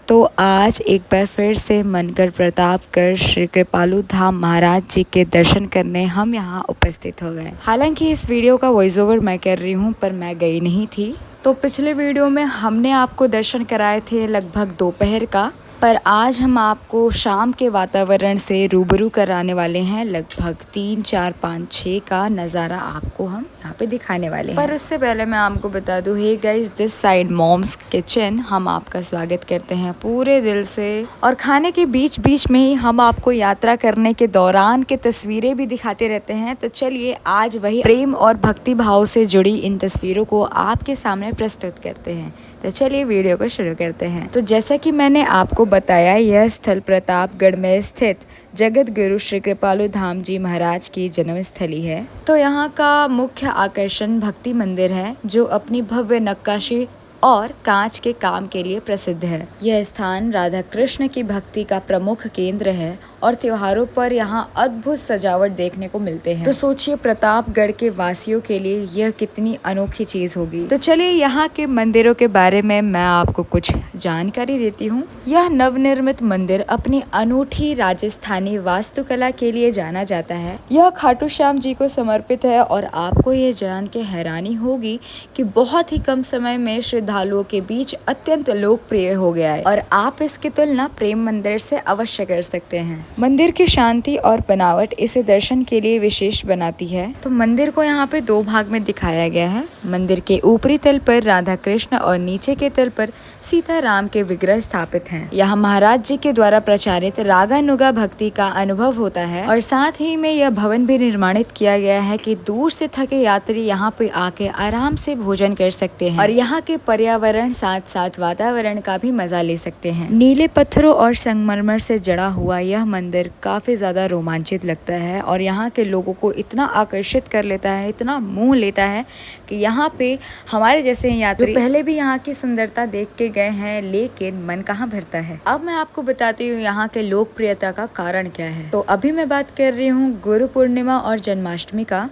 तो आज एक बार फिर से मनगढ़ प्रतापगढ़ श्री कृपालु धाम महाराज जी के दर्शन करने हम यहाँ उपस्थित हो गए। हालांकि इस वीडियो का वॉइस ओवर मैं कर रही हूँ, पर मैं गई नहीं थी। तो पिछले वीडियो में हमने आपको दर्शन कराए थे लगभग दोपहर का, पर आज हम आपको शाम के वातावरण से रूबरू कराने वाले हैं। लगभग 3, 4, 5, 6 का नज़ारा आपको हम यहाँ पे दिखाने वाले हैं। पर उससे पहले मैं आपको बता दूँ, hey guys, this side Mom's Kitchen, हम आपका स्वागत करते हैं पूरे दिल से। और खाने के बीच बीच में ही हम आपको यात्रा करने के दौरान के तस्वीरें भी दिखाते रहते हैं। तो चलिए आज वही प्रेम और भक्ति भाव से जुड़ी इन तस्वीरों को आपके सामने प्रस्तुत करते हैं। तो चलिए वीडियो को शुरू करते हैं। तो जैसा कि मैंने आपको बताया, यह स्थल प्रतापगढ़ में स्थित जगत गुरु श्री कृपालु धाम जी महाराज की जन्मस्थली है। तो यहाँ का मुख्य आकर्षण भक्ति मंदिर है, जो अपनी भव्य नक्काशी और कांच के काम के लिए प्रसिद्ध है। यह स्थान राधा कृष्ण की भक्ति का प्रमुख केंद्र है और त्योहारों पर यहाँ अद्भुत सजावट देखने को मिलते हैं। तो सोचिए प्रतापगढ़ के वासियों के लिए यह कितनी अनोखी चीज होगी। तो चलिए यहाँ के मंदिरों के बारे में मैं आपको कुछ जानकारी देती हूँ। यह नवनिर्मित मंदिर अपनी अनूठी राजस्थानी वास्तुकला के लिए जाना जाता है। यह खाटू श्याम जी को समर्पित है और आपको ये जान के हैरानी होगी कि बहुत ही कम समय में श्रद्धालुओं के बीच अत्यंत लोकप्रिय हो गया है। और आप इसकी तुलना प्रेम मंदिर से अवश्य कर सकते हैं। मंदिर की शांति और बनावट इसे दर्शन के लिए विशेष बनाती है। तो मंदिर को यहाँ पे 2 भाग में दिखाया गया है। मंदिर के ऊपरी तल पर राधा कृष्ण और नीचे के तल पर सीता राम के विग्रह स्थापित हैं। यहाँ महाराज जी के द्वारा प्रचारित रागानुगा भक्ति का अनुभव होता है। और साथ ही में यह भवन भी निर्माणित किया गया है कि दूर से थके यात्री यहाँ पे आके आराम से भोजन कर सकते हैं और यहाँ के पर्यावरण साथ साथ वातावरण का भी मजा ले सकते हैं। नीले पत्थरों और संगमरमर से जड़ा हुआ यह मंदिर काफी ज्यादा रोमांचित लगता है और यहाँ के लोगों को इतना आकर्षित कर लेता है, इतना मोह लेता है कि यहाँ पे हमारे जैसे यात्री पहले भी यहाँ की सुंदरता देख के गए हैं, लेकिन मन कहाँ भरता है। अब मैं आपको बताती हूँ यहाँ के लोकप्रियता का कारण क्या है। तो अभी मैं बात कर रही हूँ गुरु पूर्णिमा और जन्माष्टमी का।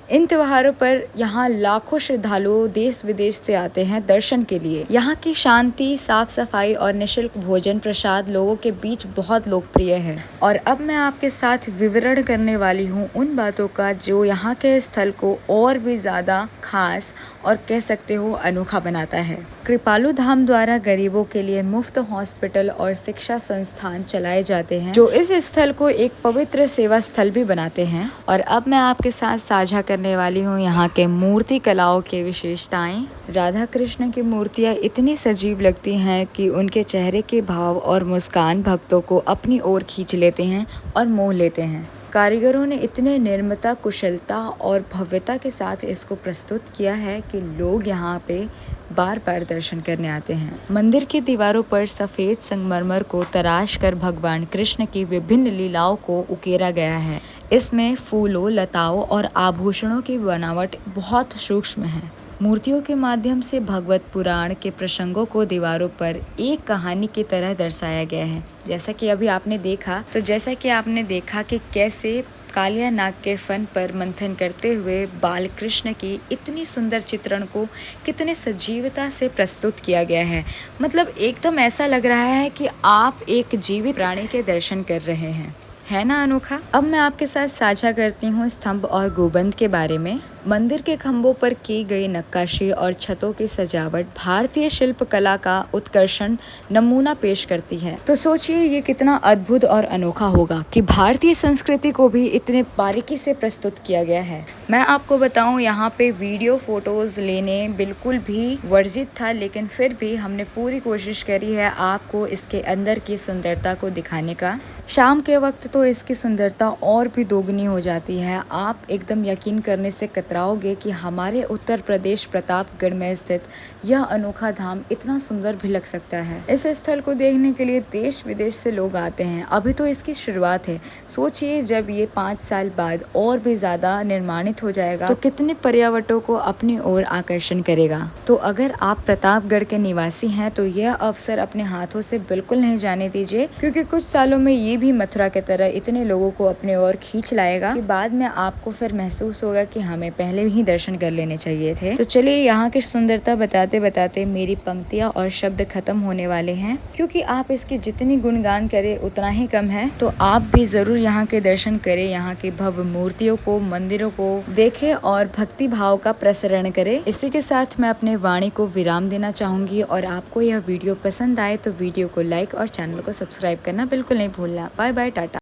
इन त्योहारों पर यहाँ लाखों श्रद्धालु देश विदेश से आते हैं दर्शन के लिए। यहाँ की शांति, साफ सफाई और निःशुल्क भोजन प्रसाद लोगों के बीच बहुत लोकप्रिय है। और अब मैं आपके साथ विवरण करने वाली हूँ उन बातों का जो यहाँ के स्थल को और भी ज्यादा खास और कह सकते हो अनोखा बनाता है। कृपालु धाम द्वारा गरीबों के लिए मुफ्त हॉस्पिटल और शिक्षा संस्थान चलाए जाते हैं, जो इस स्थल को एक पवित्र सेवा स्थल भी बनाते हैं। और अब मैं आपके साथ साझा करने वाली हूँ यहाँ के मूर्ति कलाओं के विशेषताएं। राधा कृष्ण की मूर्तियाँ इतनी सजीव लगती हैं कि उनके चेहरे के भाव और मुस्कान भक्तों को अपनी ओर खींच लेते हैं और मोह लेते हैं। कारीगरों ने इतने निर्मता, कुशलता और भव्यता के साथ इसको प्रस्तुत किया है कि लोग यहाँ पे बार बार दर्शन करने आते हैं। मंदिर की दीवारों पर सफेद संगमरमर को तराश कर भगवान कृष्ण की विभिन्न लीलाओं को उकेरा गया है। इसमें फूलों, लताओं और आभूषणों की बनावट बहुत सूक्ष्म है। मूर्तियों के माध्यम से भगवत पुराण के प्रसंगों को दीवारों पर एक कहानी की तरह दर्शाया गया है। जैसा कि अभी आपने देखा कि कैसे कालिया नाग के फन पर मंथन करते हुए बाल कृष्ण की इतनी सुंदर चित्रण को कितने सजीवता से प्रस्तुत किया गया है। मतलब एकदम ऐसा लग रहा है कि आप एक जीवित प्राणी के दर्शन कर रहे हैं। है ना अनोखा। अब मैं आपके साथ साझा करती हूँ स्तंभ और गुंबद के बारे में। मंदिर के खंभों पर की गई नक्काशी और छतों की सजावट भारतीय शिल्प कला का उत्कर्षण नमूना पेश करती है। तो सोचिए ये कितना अद्भुत और अनोखा होगा कि भारतीय संस्कृति को भी इतने बारीकी से प्रस्तुत किया गया है। मैं आपको बताऊं, यहाँ पे वीडियो फोटोज लेने बिल्कुल भी वर्जित था, लेकिन फिर भी हमने पूरी कोशिश करी है आपको इसके अंदर की सुंदरता को दिखाने का। शाम के वक्त तो इसकी सुंदरता और भी दोगुनी हो जाती है। आप एकदम यकीन करने से कतराओगे कि हमारे उत्तर प्रदेश प्रतापगढ़ में स्थित यह अनोखा धाम इतना सुंदर भी लग सकता है। इस स्थल को देखने के लिए देश विदेश से लोग आते हैं। अभी तो इसकी शुरुआत है। सोचिए जब ये 5 साल बाद और भी ज्यादा निर्माणित हो जाएगा तो कितने पर्यटकों को अपनी ओर आकर्षण करेगा। तो अगर आप प्रतापगढ़ के निवासी हैं तो यह अवसर अपने हाथों से बिल्कुल नहीं जाने दीजिए, क्योंकि कुछ सालों में ये भी मथुरा की तरह इतने लोगों को अपने ओर खींच लाएगा कि बाद में आपको फिर महसूस होगा कि हमें पहले ही दर्शन कर लेने चाहिए थे। तो चलिए यहाँ की सुंदरता बताते बताते मेरी पंक्तियाँ और शब्द खत्म होने वाले हैं, क्योंकि आप इसकी जितनी गुणगान करें उतना ही कम है। तो आप भी जरूर यहाँ के दर्शन करें, यहाँ के भव्य मूर्तियों को, मंदिरों को देखें और भक्ति भाव का प्रसरण करें। इसी के साथ मैं अपने वाणी को विराम देना चाहूंगी और आपको यह वीडियो पसंद आए तो वीडियो को लाइक और चैनल को सब्सक्राइब करना बिल्कुल नहीं भूलना। Bye bye, Tata.